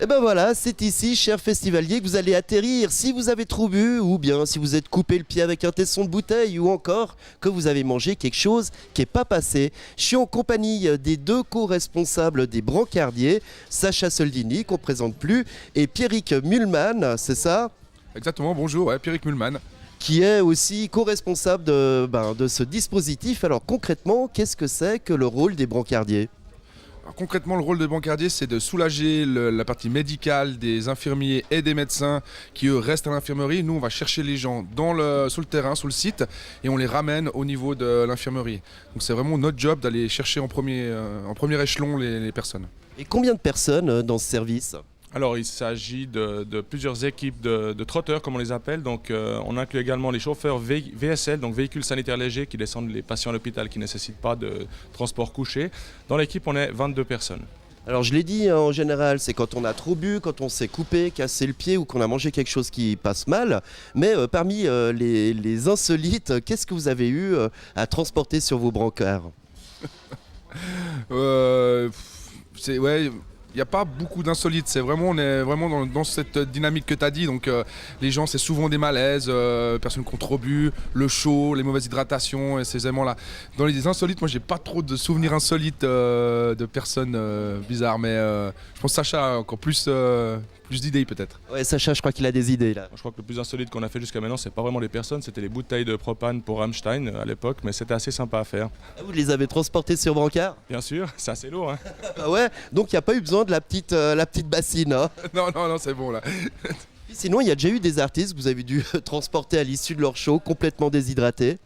Et ben voilà, c'est ici, cher festivalier, que vous allez atterrir si vous avez trop bu, ou bien si vous êtes coupé le pied avec un tesson de bouteille, ou encore que vous avez mangé quelque chose qui n'est pas passé. Je suis en compagnie des deux co-responsables des brancardiers, Sacha Soldini, qu'on ne présente plus, et Pierrick Mühlmann, c'est ça? Exactement, bonjour, ouais, Pierrick Mühlmann. Qui est aussi co-responsable de ce dispositif. Alors concrètement, qu'est-ce que c'est que le rôle des brancardiers ? Alors, concrètement, le rôle de brancardier, c'est de soulager la partie médicale des infirmiers et des médecins qui, eux, restent à l'infirmerie. Nous, on va chercher les gens sur le terrain, sur le site, et on les ramène au niveau de l'infirmerie. Donc c'est vraiment notre job d'aller chercher en premier échelon les personnes. Et combien de personnes dans ce service ? Alors, il s'agit de plusieurs équipes de trotteurs, comme on les appelle. Donc, on inclut également les chauffeurs VSL, donc véhicules sanitaires légers, qui descendent les patients à l'hôpital qui ne nécessitent pas de transport couché. Dans l'équipe, on est 22 personnes. Alors je l'ai dit, en général, c'est quand on a trop bu, quand on s'est coupé, cassé le pied ou qu'on a mangé quelque chose qui passe mal. Mais parmi les insolites, qu'est-ce que vous avez eu à transporter sur vos brancards ? Il n'y a pas beaucoup d'insolites, on est vraiment dans cette dynamique que tu as dit, donc les gens c'est souvent des malaises, personnes qui ont trop bu, le chaud, les mauvaises hydratations et ces éléments-là. Dans les insolites, moi j'ai pas trop de souvenirs insolites de personnes bizarres, mais je pense que Sacha a encore plus d'idées peut-être. Ouais, Sacha, je crois qu'il a des idées là. Je crois que le plus insolite qu'on a fait jusqu'à maintenant, c'est pas vraiment les personnes, c'était les bouteilles de propane pour Rammstein à l'époque, mais c'était assez sympa à faire. Ah, vous les avez transportés sur brancard ? Bien sûr, c'est assez lourd. Hein. Ah ouais, donc il n'y a pas eu besoin de la petite bassine. Hein. Non, c'est bon là. Sinon, il y a déjà eu des artistes que vous avez dû transporter à l'issue de leur show complètement déshydratés.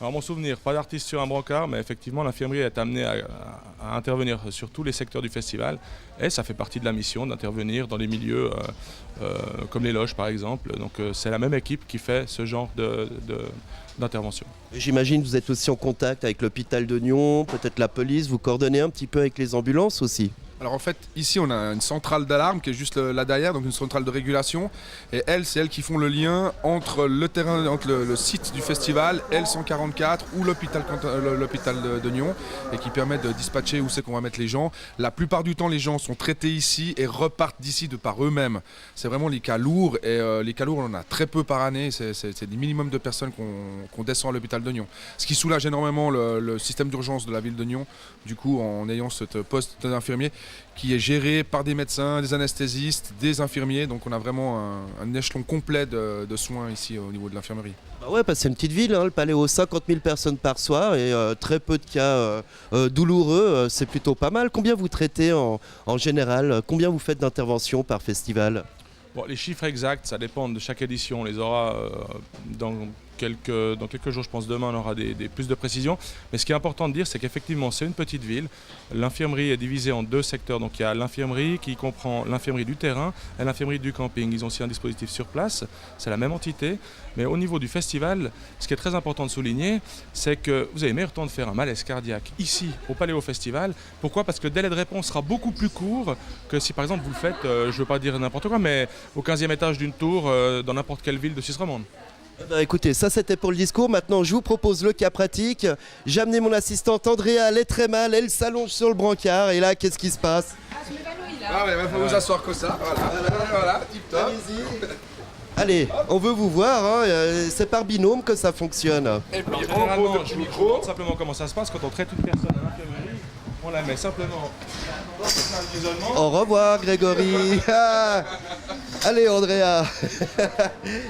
Alors mon souvenir, pas d'artiste sur un brancard, mais effectivement l'infirmerie est amenée à intervenir sur tous les secteurs du festival et ça fait partie de la mission d'intervenir dans les milieux comme les loges par exemple. Donc c'est la même équipe qui fait ce genre d'intervention. J'imagine que vous êtes aussi en contact avec l'hôpital de Nyon, peut-être la police, vous coordonnez un petit peu avec les ambulances aussi. Alors en fait, ici on a une centrale d'alarme qui est juste là derrière, donc une centrale de régulation. Et c'est elles qui font le lien entre le terrain, entre le site du festival, L144 ou l'hôpital de Nyon, et qui permet de dispatcher où c'est qu'on va mettre les gens. La plupart du temps, les gens sont traités ici et repartent d'ici de par eux-mêmes. C'est vraiment les cas lourds, et les cas lourds on en a très peu par année. C'est des minimums de personnes qu'on descend à l'hôpital de Nyon. Ce qui soulage énormément le système d'urgence de la ville de Nyon, du coup en ayant ce poste d'infirmier qui est géré par des médecins, des anesthésistes, des infirmiers. Donc on a vraiment un échelon complet de soins ici au niveau de l'infirmerie. Bah ouais, parce que c'est une petite ville, hein, le Paléo, 50 000 personnes par soir et très peu de cas douloureux, c'est plutôt pas mal. Combien vous traitez en général ? Combien vous faites d'interventions par festival ? Bon, les chiffres exacts, ça dépend de chaque édition. On les aura dans quelques jours, je pense demain, on aura des plus de précisions. Mais ce qui est important de dire, c'est qu'effectivement, c'est une petite ville. L'infirmerie est divisée en deux secteurs. Donc il y a l'infirmerie qui comprend l'infirmerie du terrain et l'infirmerie du camping. Ils ont aussi un dispositif sur place, c'est la même entité. Mais au niveau du festival, ce qui est très important de souligner, c'est que vous avez meilleur temps de faire un malaise cardiaque ici, au Paléo Festival. Pourquoi ? Parce que le délai de réponse sera beaucoup plus court que si par exemple vous le faites, je ne veux pas dire n'importe quoi, mais au 15e étage d'une tour dans n'importe quelle ville de Suisse romande. Écoutez, ça c'était pour le discours. Maintenant, je vous propose le cas pratique. J'ai amené mon assistante Andrea, elle est très mal, elle s'allonge sur le brancard. Et là, qu'est-ce qui se passe ? Je m'évanouis là. Ah ouais, il faut vous asseoir comme ça. Voilà, tip top. Allez-y. Allez, on veut vous voir, hein. C'est par binôme que ça fonctionne. Et puis Généralement, je vous montre simplement comment ça se passe quand on traite une personne à l'infirmerie. On la met simplement dans cette salle d'isolement. Au revoir Grégory. Ah. Allez Andrea.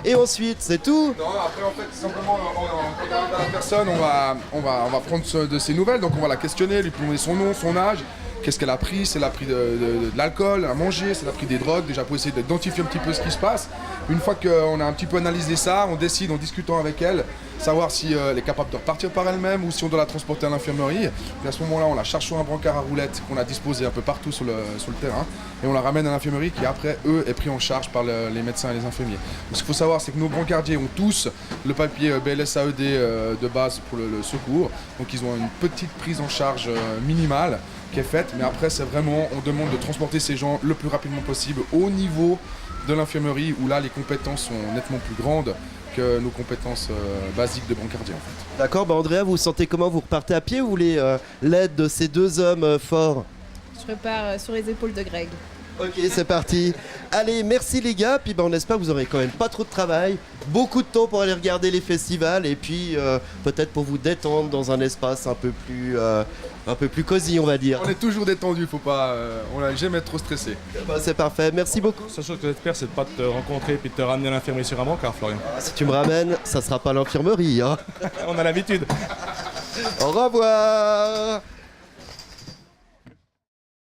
Et ensuite, c'est tout ? Non, après en fait simplement quand on arrive à la personne, on va prendre de ses nouvelles, donc on va la questionner, lui demander son nom, son âge, qu'est-ce qu'elle a pris, si elle a pris de l'alcool, à manger, si elle a pris des drogues, déjà pour essayer d'identifier un petit peu ce qui se passe. Une fois qu'on a un petit peu analysé ça, on décide en discutant avec elle, savoir si elle est capable de repartir par elle-même ou si on doit la transporter à l'infirmerie. Et à ce moment-là, on la charge sur un brancard à roulettes qu'on a disposé un peu partout sur le terrain et on la ramène à l'infirmerie qui après, eux, est pris en charge par les médecins et les infirmiers. Donc, ce qu'il faut savoir, c'est que nos brancardiers ont tous le papier BLSAED de base pour le secours. Donc ils ont une petite prise en charge minimale qui est faite, mais après c'est vraiment, on demande de transporter ces gens le plus rapidement possible au niveau de l'infirmerie où là les compétences sont nettement plus grandes que nos compétences basiques de brancardier en fait. D'accord, Andrea, vous vous sentez comment ? Vous repartez à pied ou vous voulez l'aide de ces deux hommes forts ? Je repars sur les épaules de Greg. Ok, c'est parti. Allez, merci les gars. Puis on espère que vous aurez quand même pas trop de travail, beaucoup de temps pour aller regarder les festivals et puis peut-être pour vous détendre dans un espace un peu plus cosy, on va dire. On est toujours détendu, faut pas, on n'a jamais être trop stressé. Bah, c'est parfait. Merci beaucoup. La seule chose que j'espère, c'est de pas te rencontrer et puis de te ramener à l'infirmerie sur un brancard, Florian. Si tu me ramènes, ça sera pas l'infirmerie. Hein. On a l'habitude. Au revoir.